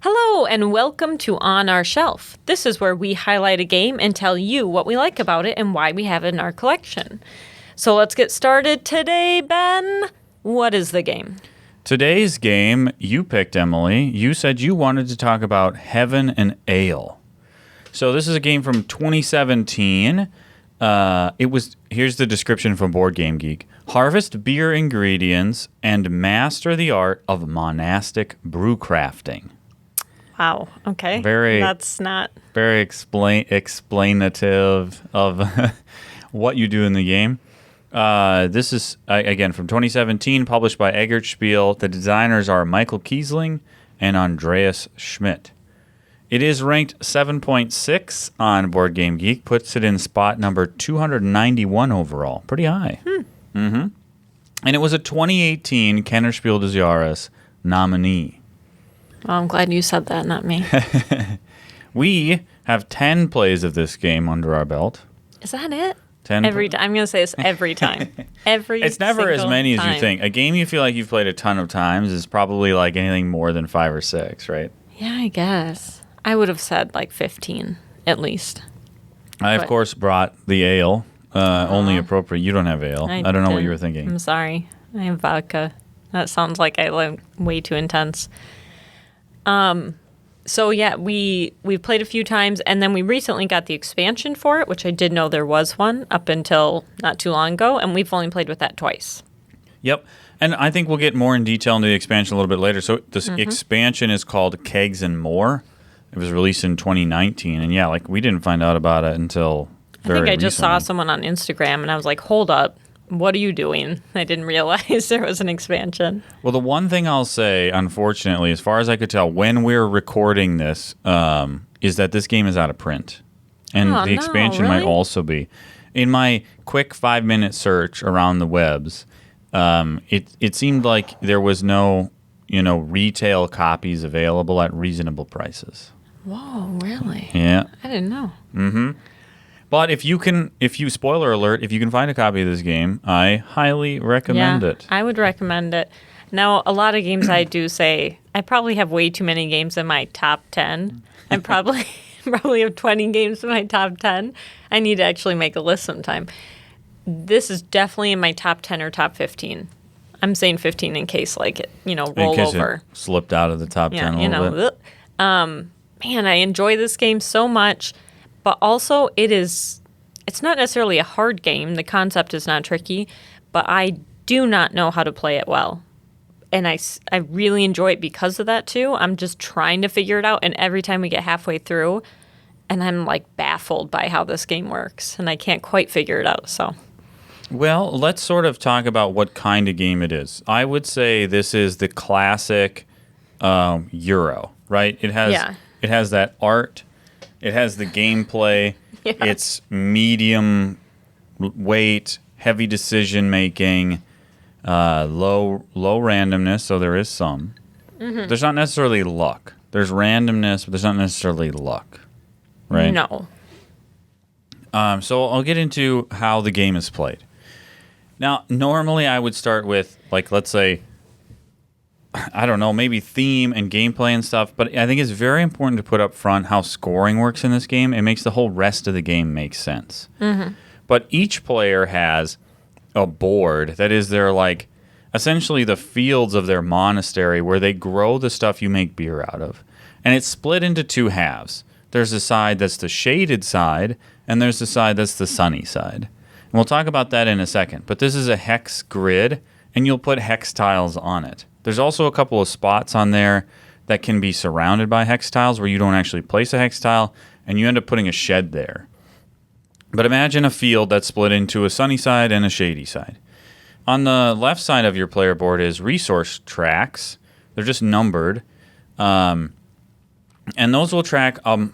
Hello and welcome to On Our Shelf. This is where we highlight a game and tell you what we like about it and why we have it in our collection. So let's get started today, Ben. What is the game? Today's game, you picked, Emily. You said you wanted to talk about Heaven and Ale. So this is a game from 2017. Here's the description from Board Game Geek. Harvest beer ingredients and master the art of monastic brew crafting. Wow. Okay. That's not very explanative of what you do in the game. This is, again, from 2017, published by Eggert Spiel. The designers are Michael Kiesling and Andreas Schmidt. It is ranked 7.6 on Board Game Geek, puts it in spot number 291 overall. Pretty high. Mm-hmm. And it was a 2018 Kenner Spiel des Jahres nominee. Well, I'm glad you said that, not me. We have 10 plays of this game under our belt. Is that it? 10 I'm going to say this every time. It's never as many as you think. A game you feel like you've played a ton of times is probably like anything more than 5 or 6, right? Yeah, I guess. I would have said like 15 at least. Of course, brought the ale. Only appropriate. You don't have ale. I don't know what you were thinking. I'm sorry. I have vodka. That sounds like I live way too intense. So yeah, we've played a few times, and then we recently got the expansion for it, which I did know there was one up until not too long ago, and we've only played with that twice. Yep, and I think we'll get more in detail into the expansion a little bit later. So this expansion is called Kegs and More. It was released in 2019, and yeah, like we didn't find out about it until very recently. I just saw someone on Instagram, and I was like, hold up. What are you doing? I didn't realize there was an expansion. Well, the one thing I'll say, unfortunately, as far as I could tell, when we're recording this, is that this game is out of print. And the expansion might also be. In my quick 5-minute search around the webs, it seemed like there was no, retail copies available at reasonable prices. Whoa, really? Yeah. I didn't know. Mm-hmm. But spoiler alert, if you can find a copy of this game, I highly recommend it. I would recommend it. Now, a lot of games I do say, I probably have way too many games in my top 10. I probably have 20 games in my top 10. I need to actually make a list sometime. This is definitely in my top 10 or top 15. I'm saying 15 in case, roll over. It slipped out of the top 10 a little bit. Man, I enjoy this game so much. But also, it's not necessarily a hard game. The concept is not tricky, but I do not know how to play it well. And I really enjoy it because of that, too. I'm just trying to figure it out, and every time we get halfway through, and I'm, baffled by how this game works, and I can't quite figure it out, so. Well, let's sort of talk about what kind of game it is. I would say this is the classic Euro, right? It has that art. It has the gameplay. Yeah. It's medium weight, heavy decision making, low randomness. So there is some. Mm-hmm. There's not necessarily luck. There's randomness, but there's not necessarily luck, right? No. So I'll get into how the game is played. Now, normally I would start with let's say, I don't know, maybe theme and gameplay and stuff, but I think it's very important to put up front how scoring works in this game. It makes the whole rest of the game make sense. Mm-hmm. But each player has a board that is their, essentially the fields of their monastery where they grow the stuff you make beer out of. And it's split into 2 halves. There's a side that's the shaded side, and there's the side that's the sunny side. And we'll talk about that in a second. But this is a hex grid, and you'll put hex tiles on it. There's also a couple of spots on there that can be surrounded by hex tiles where you don't actually place a hex tile, and you end up putting a shed there. But imagine a field that's split into a sunny side and a shady side. On the left side of your player board is resource tracks. They're just numbered. And those will track a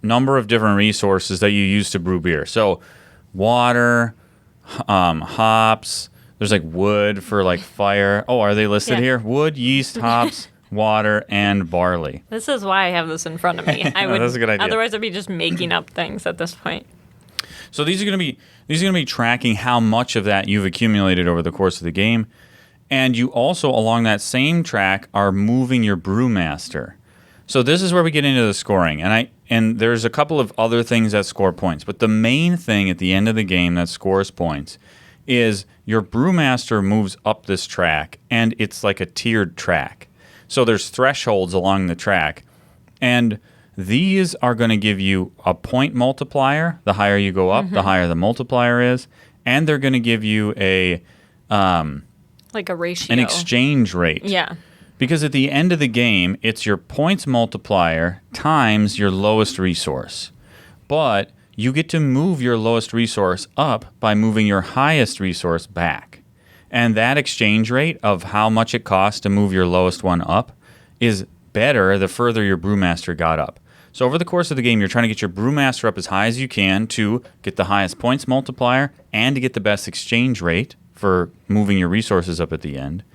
number of different resources that you use to brew beer. So water, hops. There's wood for fire. Oh, are they listed here? Wood, yeast, hops, water, and barley. This is why I have this in front of me. That's a good idea. Otherwise, I'd be just making up things at this point. So these are going to be tracking how much of that you've accumulated over the course of the game, and you also along that same track are moving your brewmaster. So this is where we get into the scoring, and there's a couple of other things that score points, but the main thing at the end of the game that scores points is your brewmaster moves up this track, and it's like a tiered track. So there's thresholds along the track, and these are going to give you a point multiplier. The higher you go up, the higher the multiplier is, and they're going to give you like a ratio, an exchange rate. Yeah. Because at the end of the game, it's your points multiplier times your lowest resource. But you get to move your lowest resource up by moving your highest resource back. And that exchange rate of how much it costs to move your lowest one up is better the further your brewmaster got up. So over the course of the game, you're trying to get your brewmaster up as high as you can to get the highest points multiplier and to get the best exchange rate for moving your resources up at the end.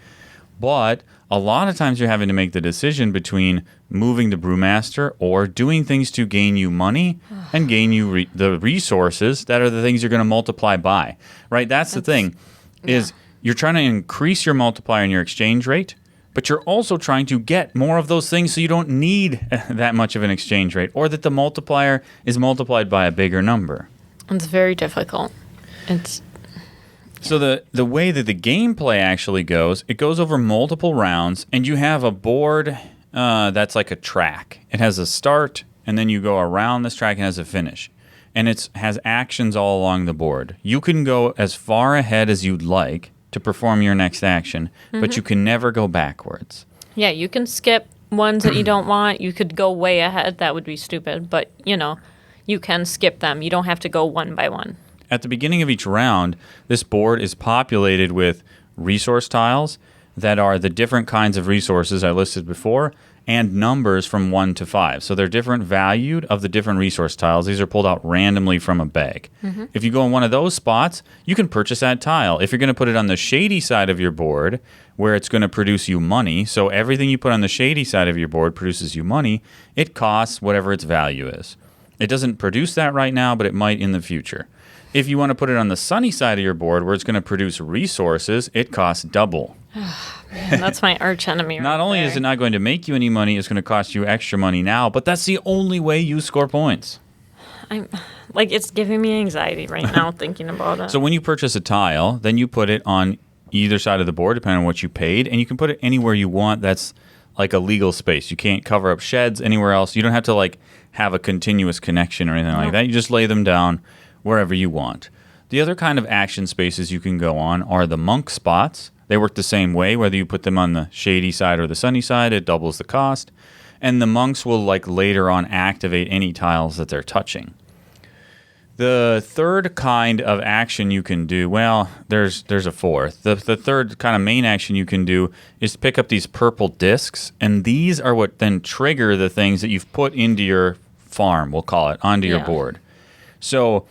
But a lot of times you're having to make the decision between moving the brewmaster or doing things to gain you money and gain you the resources that are the things you're going to multiply by, right? That's the thing, is you're trying to increase your multiplier and your exchange rate, but you're also trying to get more of those things so you don't need that much of an exchange rate, or that the multiplier is multiplied by a bigger number. It's very difficult. So the way that the gameplay actually goes, it goes over multiple rounds, and you have a board that's like a track. It has a start, and then you go around this track and has a finish. And it has actions all along the board. You can go as far ahead as you'd like to perform your next action, but you can never go backwards. Yeah, you can skip ones that you don't want. You could go way ahead. That would be stupid. But, you can skip them. You don't have to go one by one. At the beginning of each round, this board is populated with resource tiles that are the different kinds of resources I listed before and numbers from 1 to 5. So they're different valued of the different resource tiles. These are pulled out randomly from a bag. If you go in one of those spots, you can purchase that tile. If you're going to put it on the shady side of your board, where it's going to produce you money, so everything you put on the shady side of your board produces you money, it costs whatever its value is. It doesn't produce that right now, but it might in the future. If you want to put it on the sunny side of your board where it's going to produce resources, it costs double. Man, that's my arch enemy. Not only is it not going to make you any money, it's going to cost you extra money now, but that's the only way you score points. It's giving me anxiety right now thinking about it. So when you purchase a tile, then you put it on either side of the board, depending on what you paid, and you can put it anywhere you want. That's like a legal space. You can't cover up sheds anywhere else. You don't have to have a continuous connection or anything like that. You just lay them down wherever you want. The other kind of action spaces you can go on are the monk spots. They work the same way, whether you put them on the shady side or the sunny side, it doubles the cost. And the monks will later on activate any tiles that they're touching. The third kind of action you can do, there's a fourth. The third kind of main action you can do is pick up these purple discs, and these are what then trigger the things that you've put into your farm, we'll call it, onto your board. So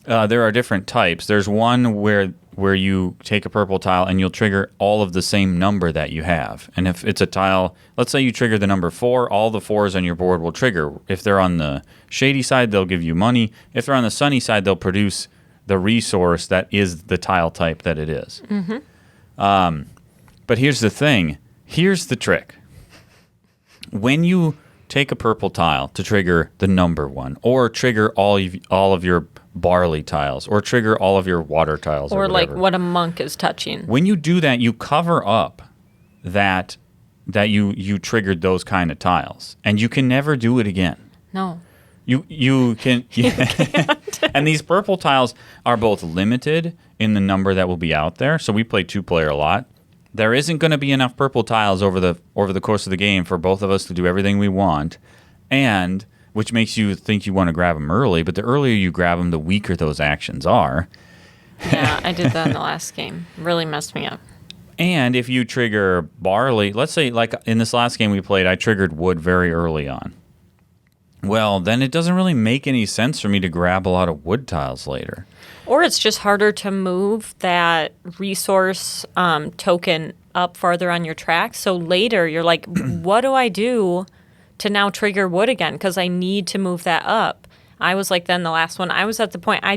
there are different types. There's one where you take a purple tile and you'll trigger all of the same number that you have. And if it's a tile, let's say you trigger the number 4, all the 4s on your board will trigger. If they're on the shady side, they'll give you money. If they're on the sunny side, they'll produce the resource that is the tile type that it is. But here's the thing. Here's the trick. When you take a purple tile to trigger the number 1, or trigger all of your barley tiles, or trigger all of your water tiles, or what a monk is touching. When you do that, you cover up that you triggered those kind of tiles, and you can never do it again. No. You can. And these purple tiles are both limited in the number that will be out there. So we play 2-player a lot. There isn't going to be enough purple tiles over the course of the game for both of us to do everything we want, and which makes you think you want to grab them early. But the earlier you grab them, the weaker those actions are. Yeah, I did that in the last game. Really messed me up. And if you trigger barley, let's say in this last game we played, I triggered wood very early on. Well, then it doesn't really make any sense for me to grab a lot of wood tiles later. Or it's just harder to move that resource token up farther on your track. So later you're like, what do I do to now trigger wood again? Because I need to move that up. I was like then the last one. I was at the point I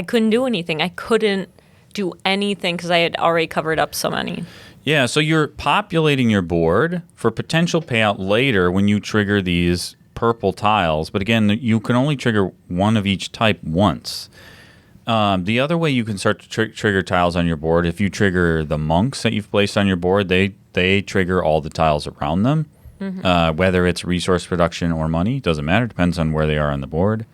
couldn't do anything. I couldn't do anything because I had already covered up so many. Yeah, so you're populating your board for potential payout later when you trigger these purple tiles. But again, you can only trigger one of each type once. The other way you can start to trigger tiles on your board, if you trigger the monks that you've placed on your board, they trigger all the tiles around them. Whether it's resource production or money, doesn't matter. Depends on where they are on the board.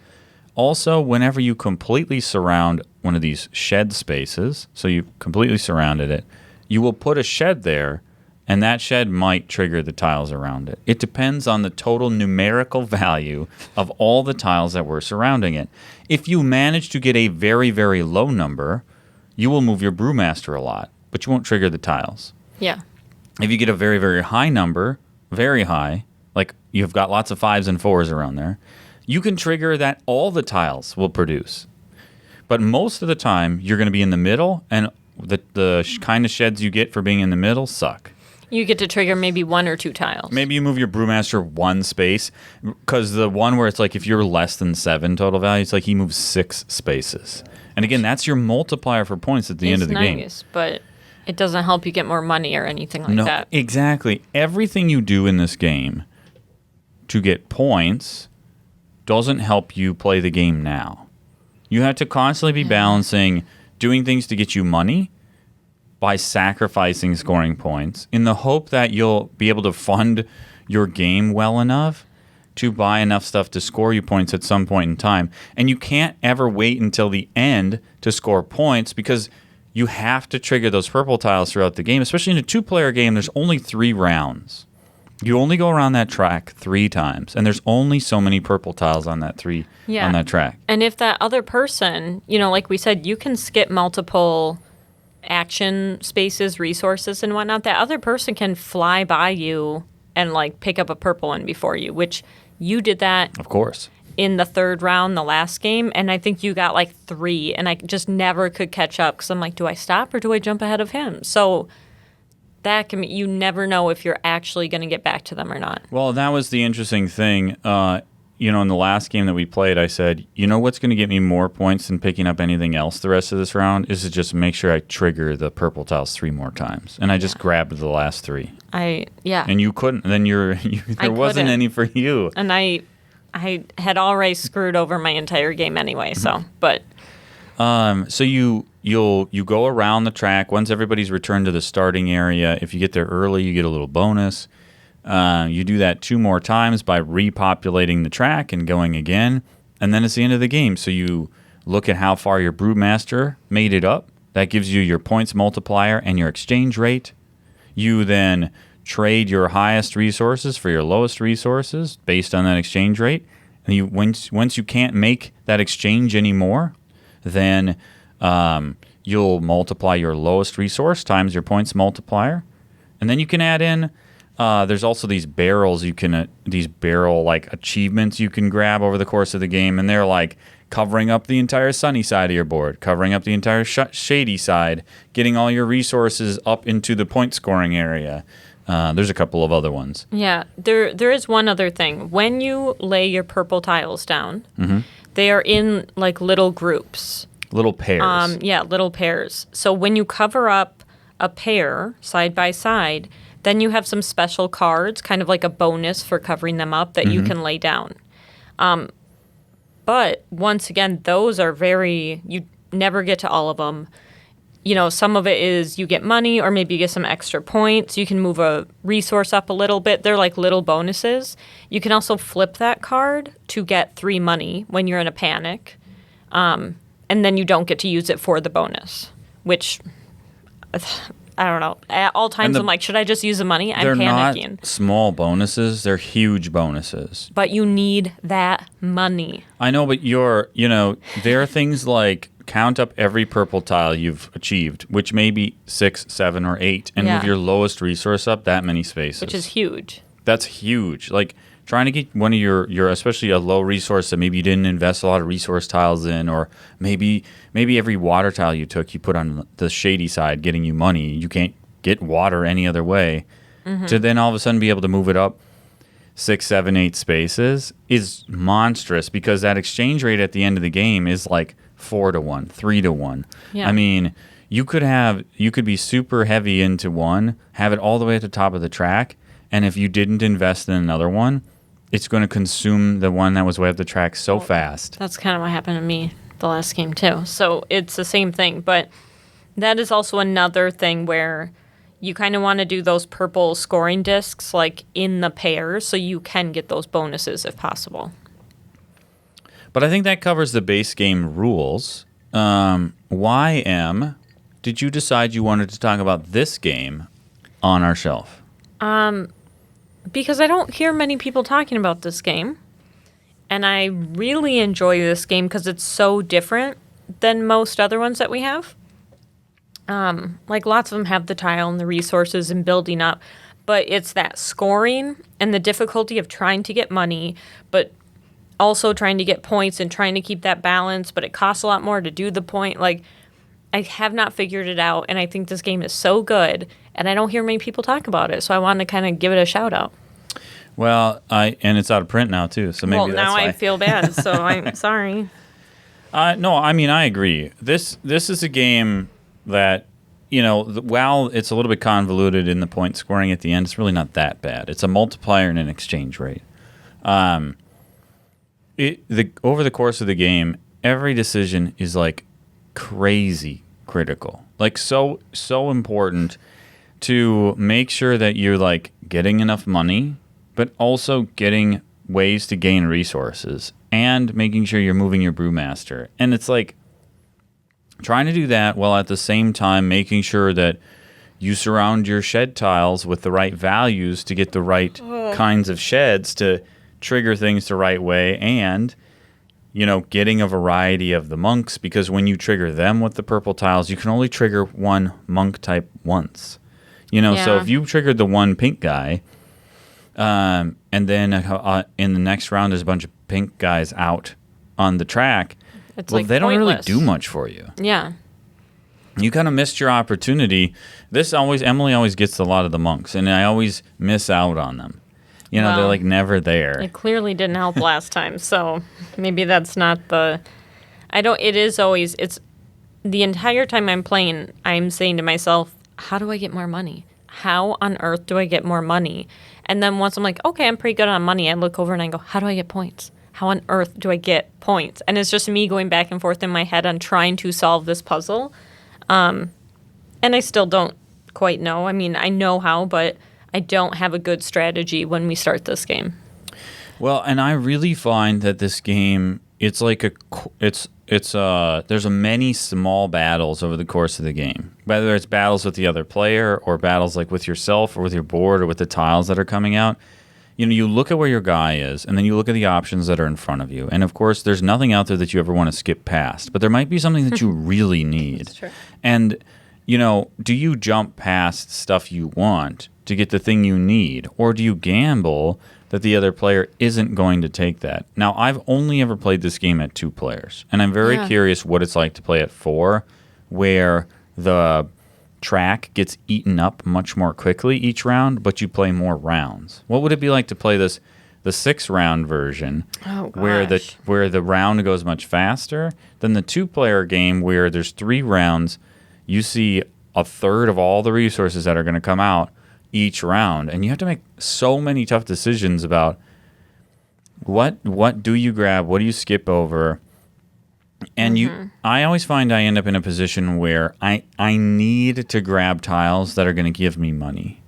Also, whenever you completely surround one of these shed spaces, so you've completely surrounded it, you will put a shed there, and that shed might trigger the tiles around it. It depends on the total numerical value of all the tiles that were surrounding it. If you manage to get a very, very low number, you will move your brewmaster a lot, but you won't trigger the tiles. Yeah. If you get a very, very high number, very high, like you've got lots of 5s and 4s around there, you can trigger that all the tiles will produce. But most of the time, you're going to be in the middle, and the kind of sheds you get for being in the middle suck. You get to trigger maybe 1 or 2 tiles. Maybe you move your brewmaster 1 space, because the one where it's like if you're less than 7 total value, it's like he moves 6 spaces. And again, that's your multiplier for points at the end of the game. It's nice, but it doesn't help you get more money or anything like that. Exactly. Everything you do in this game to get points doesn't help you play the game now. You have to constantly be balancing doing things to get you money by sacrificing scoring points in the hope that you'll be able to fund your game well enough to buy enough stuff to score you points at some point in time. And you can't ever wait until the end to score points because you have to trigger those purple tiles throughout the game. Especially in a 2-player game, there's only 3 rounds. You only go around that track 3 times, and there's only so many purple tiles on that on that track. And if that other person, like we said, you can skip multiple action spaces, resources, and whatnot. That other person can fly by you and pick up a purple one before you, which you did that. Of course. In the 3rd round, the last game, and I think you got 3, and I just never could catch up because I'm like, do I stop or do I jump ahead of him? So that can you never know if you're actually going to get back to them or not. Well, that was the interesting thing. In the last game that we played, I said, what's going to get me more points than picking up anything else the rest of this round is to just make sure I trigger the purple tiles 3 more times. And I just grabbed the last 3. And you couldn't. Then there wasn't any for you. And I had already screwed over my entire game anyway. So, but so you'll go around the track once everybody's returned to the starting area. If you get there early, you get a little bonus. You do that 2 more times by repopulating the track and going again, and then it's the end of the game. So you look at how far your brewmaster made it up. That gives you your points multiplier and your exchange rate. You then trade your highest resources for your lowest resources based on that exchange rate. And once you can't make that exchange anymore, then you'll multiply your lowest resource times your points multiplier. And then you can add in, there's also these barrels these barrel achievements you can grab over the course of the game. And they're covering up the entire sunny side of your board, covering up the entire shady side, getting all your resources up into the point scoring area. There's a couple of other ones. Yeah, there is one other thing. When you lay your purple tiles down, they are in little groups. Little pairs. Little pairs. So when you cover up a pair side by side, then you have some special cards, kind of like a bonus for covering them up that you can lay down. But once again, those are you never get to all of them. Some of it is you get money or maybe you get some extra points. You can move a resource up a little bit. They're like little bonuses. You can also flip that card to get 3 money when you're in a panic. And then you don't get to use it for the bonus, which I don't know. At all times, I'm like, should I just use the money? I'm panicking. They're not small bonuses. They're huge bonuses. But you need that money. I know, but there are things like count up every purple tile you've achieved, which may be 6, 7, or 8, and move your lowest resource up that many spaces. Which is huge. That's huge. Trying to get one of your especially a low resource that maybe you didn't invest a lot of resource tiles in, or maybe every water tile you took you put on the shady side getting you money. You can't get water any other way. To then all of a sudden be able to move it up 6, 7, 8 spaces is monstrous because that exchange rate at the end of the game is 4 to 1, 3 to 1. Yeah. I mean, you could be super heavy into one, have it all the way at the top of the track, and if you didn't invest in another one, it's going to consume the one that was way up the track so fast. That's kind of what happened to me the last game too. So it's the same thing, but that is also another thing where you kind of want to do those purple scoring discs like in the pairs so you can get those bonuses if possible. But I think that covers the base game rules. YM, did you decide you wanted to talk about this game on our shelf? Because I don't hear many people talking about this game. And I really enjoy this game because it's so different than most other ones that we have. Like lots of them have the tile and the resources and building up. But it's that scoring and the difficulty of trying to get money, but also trying to get points and trying to keep that balance. But it costs a lot more to do the point. Like, I have not figured it out. And I think this game is so good. And I don't hear many people talk about it. So I want to kind of give it a shout out. Well, and it's out of print now too, so maybe that's why. I feel bad, so I'm sorry. No, I mean I agree. This is a game that while it's a little bit convoluted in the point scoring at the end, it's really not that bad. It's a multiplier and an exchange rate. Over the course of the game, every decision is like crazy critical, like so important to make sure that you're like getting enough money, but also getting ways to gain resources and making sure you're moving your brewmaster. And it's like trying to do that while at the same time making sure that you surround your shed tiles with the right values to get the right kinds of sheds to trigger things the right way, and getting a variety of the monks, because when you trigger them with the purple tiles, you can only trigger one monk type once. So if you triggered the one pink guy, and then in the next round there's a bunch of pink guys out on the track, they don't really do much for you. Yeah. You kind of missed your opportunity. Emily always gets a lot of the monks, and I always miss out on them. They're like never there. It clearly didn't help last time, so maybe that's not the... It's the entire time I'm playing, I'm saying to myself, how do I get more money? How on earth do I get more money? And then once I'm like, okay, I'm pretty good on money, I look over and I go, how do I get points? How on earth do I get points? And it's just me going back and forth in my head on trying to solve this puzzle. And I still don't quite know. I mean, I know how, but I don't have a good strategy when we start this game. Well, and I really find that this game, it's like there's many small battles over the course of the game. Whether it's battles with the other player or battles like with yourself or with your board or with the tiles that are coming out. You look at where your guy is, and then you look at the options that are in front of you. And of course, there's nothing out there that you ever want to skip past, but there might be something that you really need. That's true. And, do you jump past stuff you want to get the thing you need, or do you gamble that the other player isn't going to take that? Now, I've only ever played this game at 2 players, and I'm very curious what it's like to play at 4, where the track gets eaten up much more quickly each round, but you play more rounds. What would it be like to play the 6-round version, where the round goes much faster than the 2-player game where there's 3 rounds, you see a third of all the resources that are going to come out each round, and you have to make so many tough decisions about what do you grab, what do you skip over, and I always find I end up in a position where I need to grab tiles that are going to give me money.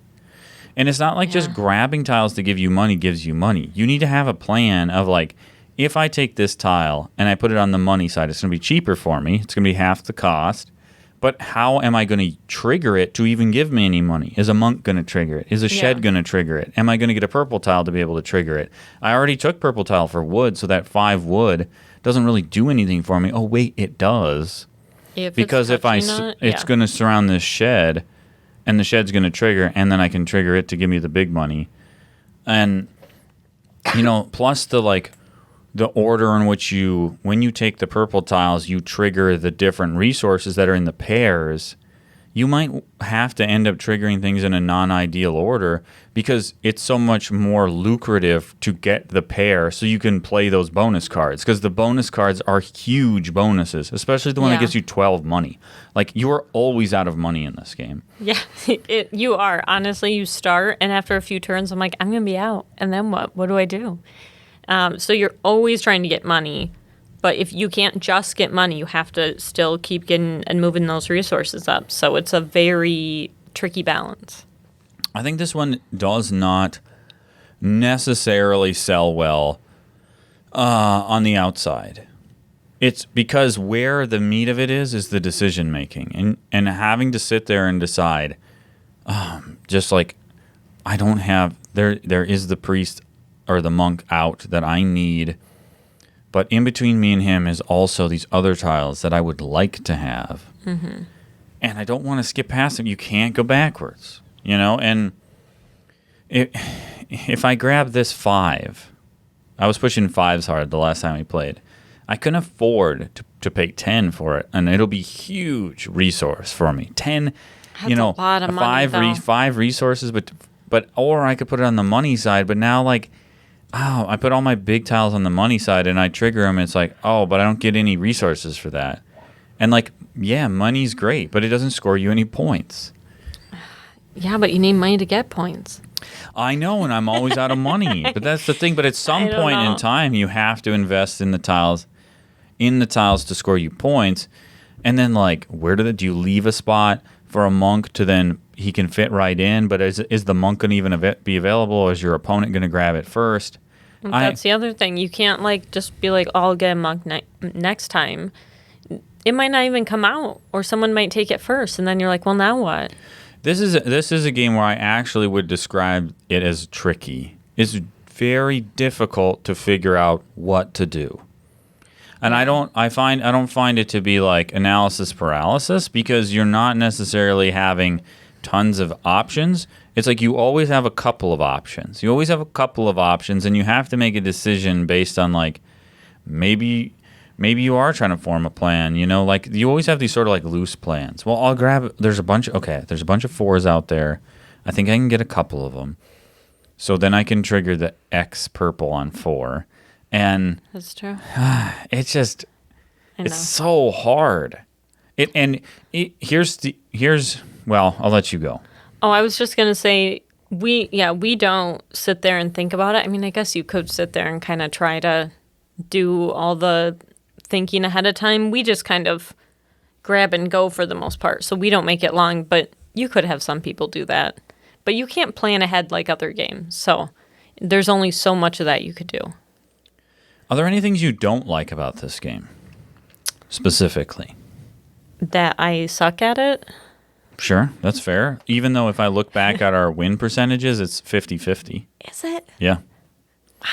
And it's not like just grabbing tiles to give you money gives you money. You need to have a plan of like, if I take this tile and I put it on the money side, it's going to be cheaper for me. It's going to be half the cost. But how am I going to trigger it to even give me any money? Is a monk going to trigger it? Is a shed going to trigger it? Am I going to get a purple tile to be able to trigger it? I already took purple tile for wood, so that 5 wood doesn't really do anything for me. Oh, wait, it does. Because if it's going to surround this shed, and the shed's going to trigger, and then I can trigger it to give me the big money. And, plus the order in which when you take the purple tiles, you trigger the different resources that are in the pairs. you might have to end up triggering things in a non-ideal order because it's so much more lucrative to get the pair so you can play those bonus cards, because the bonus cards are huge bonuses, especially the one that gives you 12 money. Like, you are always out of money in this game. Yeah, you are. Honestly, you start, and after a few turns, I'm like, I'm going to be out. And then what? What do I do? So you're always trying to get money. But if you can't just get money, you have to still keep getting and moving those resources up. So it's a very tricky balance. I think this one does not necessarily sell well on the outside. It's because where the meat of it is the decision making, and having to sit there and decide, just like, I don't have, there is the priest or the monk out that I need, but in between me and him is also these other tiles that I would like to have. Mm-hmm. And I don't want to skip past them. You can't go backwards, you know? And if I grab this 5, I was pushing 5s hard the last time we played. I couldn't afford to pay 10 for it, and it'll be huge resource for me. 10, that's a lot of money, 5 resources, but or I could put it on the money side, but now, like, I put all my big tiles on the money side and I trigger them. And it's like, but I don't get any resources for that. And, like, yeah, money's great, but it doesn't score you any points. Yeah, but you need money to get points. I know, and I'm always out of money. But that's the thing. But at some point in time, you have to invest in the tiles to score you points. And then, like, do you leave a spot for a monk to then he can fit right in? But is the monk going to even be available, or is your opponent going to grab it first? That's the other thing. You can't, like, just be like, I'll get a monk next time. It might not even come out, or someone might take it first, and then you're like, well, now what? This is a game where I actually would describe it as tricky. It's very difficult to figure out what to do. And I don't find it to be like analysis paralysis, because you're not necessarily having tons of options. It's like you always have a couple of options. You always have a couple of options, and you have to make a decision based on, like, maybe you are trying to form a plan, you know, like you always have these sort of like loose plans. Well, I'll grab, there's a bunch of 4s out there. I think I can get a couple of them. So then I can trigger the X purple on 4. And that's true. It's just, it's so hard. Well, I'll let you go. Oh, I was just going to say, we don't sit there and think about it. I mean, I guess you could sit there and kind of try to do all the thinking ahead of time. We just kind of grab and go for the most part. So we don't make it long, but you could have some people do that. But you can't plan ahead like other games. So there's only so much of that you could do. Are there any things you don't like about this game, specifically? That I suck at it? Sure, that's fair. Even though if I look back at our win percentages, it's 50-50. Is it? Yeah.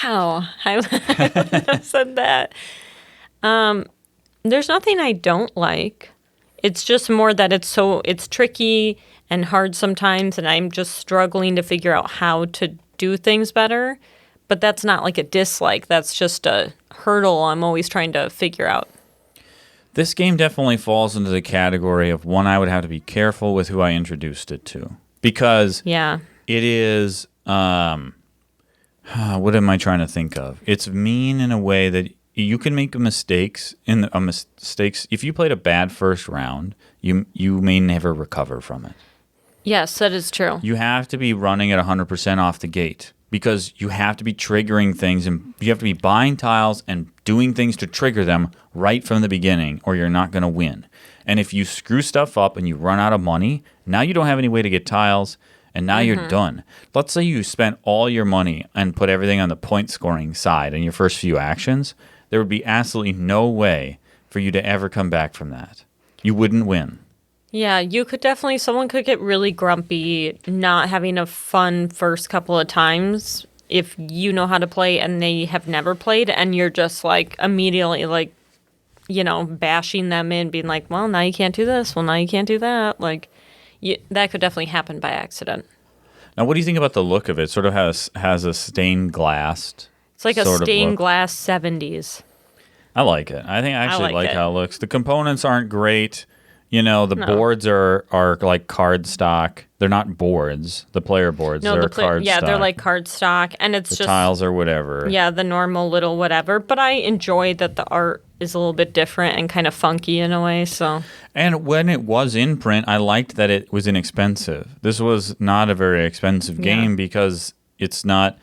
Wow. I wouldn't have said that. There's nothing I don't like. It's just more that it's tricky and hard sometimes, and I'm just struggling to figure out how to do things better. But that's not like a dislike. That's just a hurdle I'm always trying to figure out. This game definitely falls into the category of one I would have to be careful with who I introduced it to. Because it is, what am I trying to think of? It's mean in a way that you can make mistakes. If you played a bad first round, you may never recover from it. Yes, that is true. You have to be running at 100% off the gate, because you have to be triggering things, and you have to be buying tiles and doing things to trigger them right from the beginning, or you're not going to win. And if you screw stuff up and you run out of money, now you don't have any way to get tiles, and now you're done. Let's say you spent all your money and put everything on the point scoring side in your first few actions. There would be absolutely no way for you to ever come back from that. You wouldn't win. Yeah, someone could get really grumpy not having a fun first couple of times if you know how to play and they have never played, and you're just like immediately like, you know, bashing them in, being like, well, now you can't do this. Well, now you can't do that. Like, that could definitely happen by accident. Now, what do you think about the look of it? Sort of has a stained glass. It's like a stained glass 70s. I like it. I actually like how it looks. The components aren't great. The No. boards are like card stock. They're not boards. The player boards. No, They're card stock. they're like card stock, and it's the just tiles or whatever. Yeah, the normal little whatever. But I enjoy that the art is a little bit different and kind of funky in a way. So And when it was in print, I liked that it was inexpensive. This was not a very expensive game because it's not.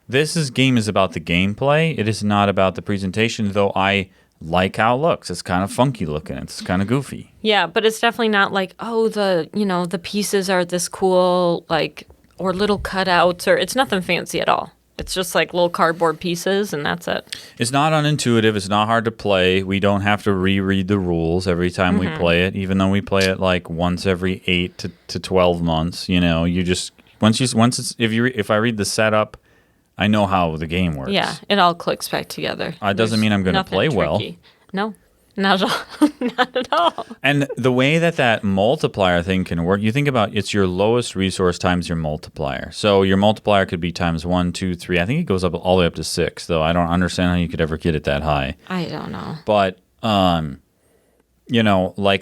Game is about the gameplay. It is not about the presentation, though I like how it looks. It's kind of funky looking. It's kind of goofy. yeah, but it's definitely not like, oh, the pieces are this cool, like, or little cutouts, or it's nothing fancy at all. It's just like little cardboard pieces, and that's it. It's not unintuitive. It's not hard to play. We don't have to reread the rules every time we play it, even though we play it like once every 8 to 12 months. You just if I read the setup, I know how the game works. Yeah, it all clicks back together. It doesn't mean I'm going to Nothing play well. tricky. No, not at all. Not at all. And the way that multiplier thing can work, you think about it's your lowest resource times your multiplier. So your multiplier could be times 1, 2, 3. I think it goes up all the way up to 6, though. I don't understand how you could ever get it that high. I don't know. But, like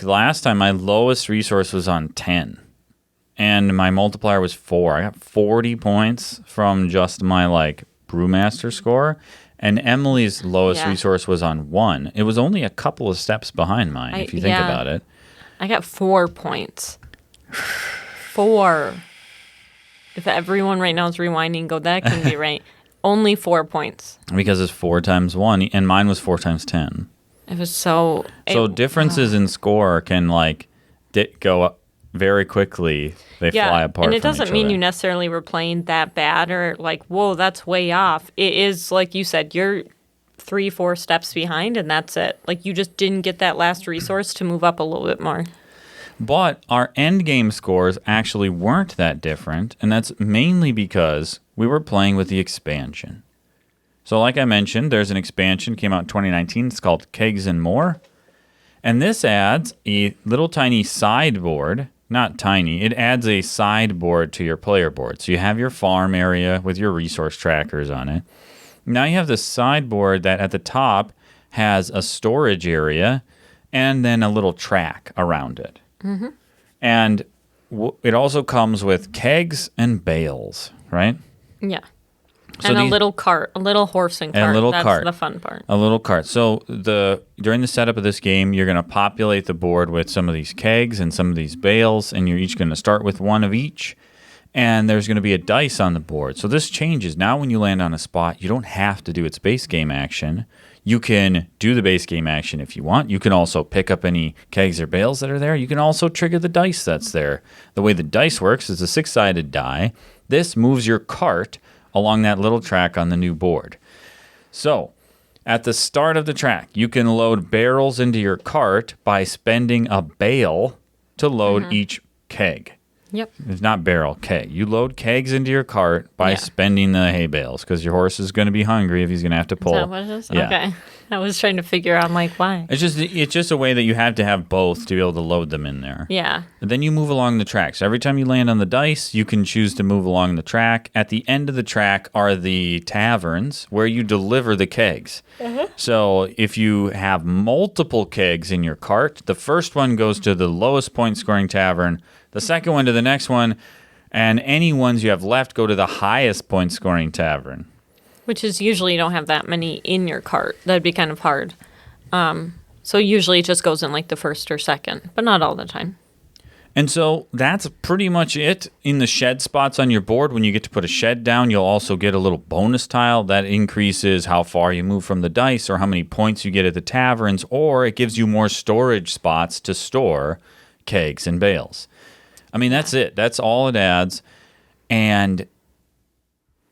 last time, my lowest resource was on 10. And my multiplier was 4. I got 40 points from just my, brewmaster score. And Emily's lowest resource was on 1. It was only a couple of steps behind mine, if you think about it. I got 4 points. 4. If everyone right now is rewinding, go, that can be right. Only 4 points. Because it's 4 times 1, and mine was 4 times 10. It was so... differences in score can, go up very quickly. They fly apart. And it doesn't mean other. you necessarily were playing that bad or whoa, that's way off. It is, like you said, you're 3-4 steps behind, and that's it. You just didn't get that last resource to move up a little bit more. But our end game scores actually weren't that different, and that's mainly because we were playing with the expansion. So like I mentioned, there's an expansion, came out in 2019. It's called Kegs and More. And this adds a little tiny sideboard. Not tiny. It adds a sideboard to your player board. So you have your farm area with your resource trackers on it. Now you have the sideboard that at the top has a storage area and then a little track around it. Mm-hmm. And it also comes with kegs and bales, right? Yeah. So and a little cart, a little horse and cart. And a little That's cart. the fun part. A little cart. So during the setup of this game, you're going to populate the board with some of these kegs and some of these bales, and you're each going to start with one of each. And there's going to be a dice on the board. So this changes. Now when you land on a spot, you don't have to do its base game action. You can do the base game action if you want. You can also pick up any kegs or bales that are there. You can also trigger the dice that's there. The way the dice works is a 6-sided die. This moves your cart along that little track on the new board. So, at the start of the track, you can load barrels into your cart by spending a bale to load each keg. Yep. It's not barrel, keg. You load kegs into your cart by spending the hay bales because your horse is going to be hungry if he's going to have to pull. Is that what it is? Yeah. Okay. I was trying to figure out, why. It's just a way that you have to have both to be able to load them in there. Yeah. And then you move along the track. So every time you land on the dice, you can choose to move along the track. At the end of the track are the taverns where you deliver the kegs. Mm-hmm. So if you have multiple kegs in your cart, the first one goes to the lowest point scoring tavern, the second one to the next one, and any ones you have left go to the highest point scoring tavern. Which is usually you don't have that many in your cart. That'd be kind of hard. So usually it just goes in the first or second, but not all the time. And so that's pretty much it. In the shed spots on your board, when you get to put a shed down, you'll also get a little bonus tile that increases how far you move from the dice or how many points you get at the taverns, or it gives you more storage spots to store kegs and bales. I mean, that's it. That's all it adds. And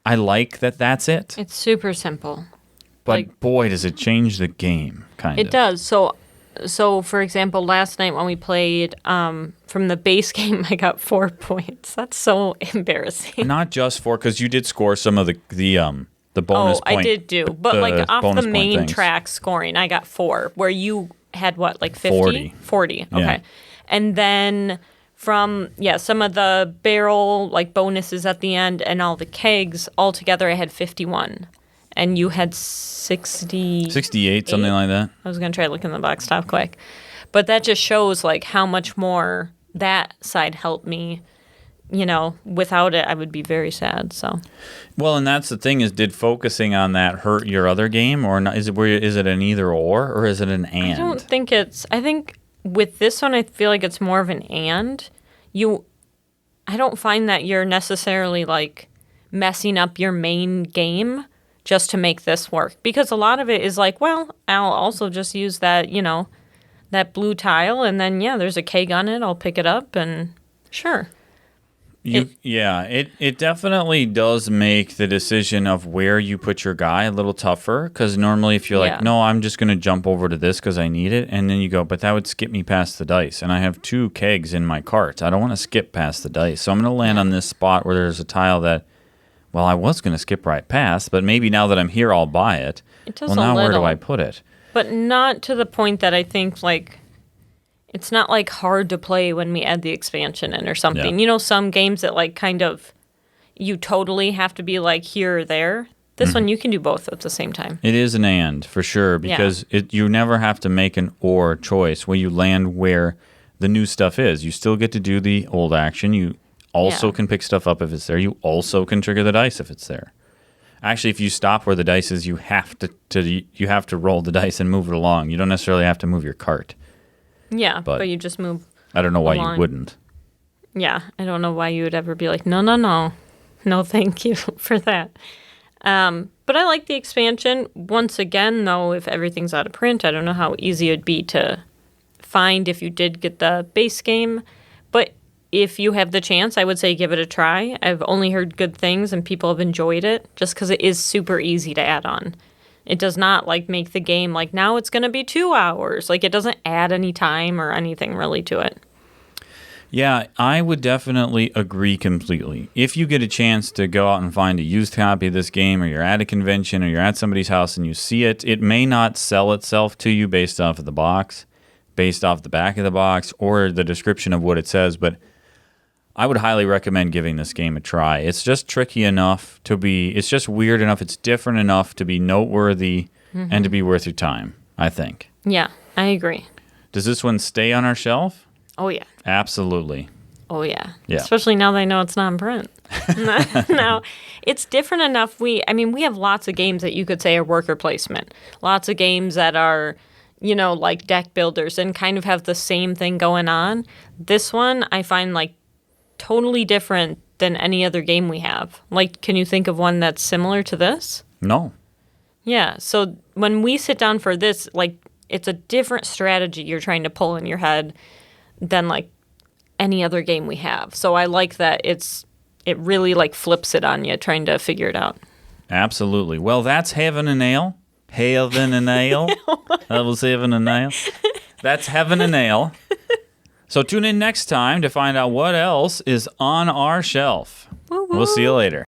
I like that that's it. It's super simple. But boy, does it change the game, kind of. It does. So for example, last night when we played from the base game, I got 4 points. That's so embarrassing. Not just 4, because you did score some of the bonus point. I did do. But off the main track scoring, I got 4. Where you had what, 50? 40. 40, okay. Yeah. And then from, some of the barrel, bonuses at the end and all the kegs, altogether I had 51. And you had 68, 68, something like that. I was going to try to look in the box top quick. But that just shows like how much more that side helped me. Without it, I would be very sad. So, Well, and that's the thing is, did focusing on that hurt your other game, or not? Is it an either or is it an and? I don't think I think with this one, I feel like it's more of an and. I don't find that you're necessarily like messing up your main game just to make this work, because a lot of it is like, well, I'll also just use that, that blue tile, and then there's a keg on it. I'll pick it up and sure. It definitely does make the decision of where you put your guy a little tougher, because normally if you're like, no, I'm just going to jump over to this because I need it, and then you go, but that would skip me past the dice, and I have 2 kegs in my cart. I don't want to skip past the dice, so I'm going to land on this spot where there's a tile that, well, I was going to skip right past, but maybe now that I'm here, I'll buy it. Well, now where do I put it? But not to the point that I think like it's not like hard to play when we add the expansion in or something. Yeah. Some games that like kind of you totally have to be like here or there. This one you can do both at the same time. It is an and for sure, because you never have to make an or choice when you land where the new stuff is. You still get to do the old action. You also can pick stuff up if it's there. You also can trigger the dice if it's there. Actually, if you stop where the dice is, you have to roll the dice and move it along. You don't necessarily have to move your cart. Yeah, but you just move. I don't know why along. you wouldn't. Yeah, I don't know why you would ever be like, no, thank you for that. But I like the expansion. Once again, though, if everything's out of print, I don't know how easy it'd be to find if you did get the base game. But if you have the chance, I would say give it a try. I've only heard good things, and people have enjoyed it just because it is super easy to add on. It does not like make the game like now it's going to be 2 hours. Like it doesn't add any time or anything really to it. Yeah, I would definitely agree completely. If you get a chance to go out and find a used copy of this game, or you're at a convention, or you're at somebody's house and you see it, it may not sell itself to you based off of the box, based off the back of the box, or the description of what it says, but I would highly recommend giving this game a try. It's just tricky enough it's just weird enough, it's different enough to be noteworthy and to be worth your time, I think. Yeah, I agree. Does this one stay on our shelf? Oh, yeah. Absolutely. Oh, yeah. Yeah. Especially now that I know it's not in print. Now, it's different enough. We have lots of games that you could say are worker placement. Lots of games that are, like deck builders and kind of have the same thing going on. This one, I find like totally different than any other game we have. Like, can you think of one that's similar to this? No. Yeah. So when we sit down for this, like, it's a different strategy you're trying to pull in your head than like any other game we have. So I like that it really like flips it on you trying to figure it out. Absolutely. Well, that's Heaven and Ale. Heaven and Ale. That was Heaven and Ale. That's Heaven and Ale. So tune in next time to find out what else is on our shelf. Woo-woo. We'll see you later.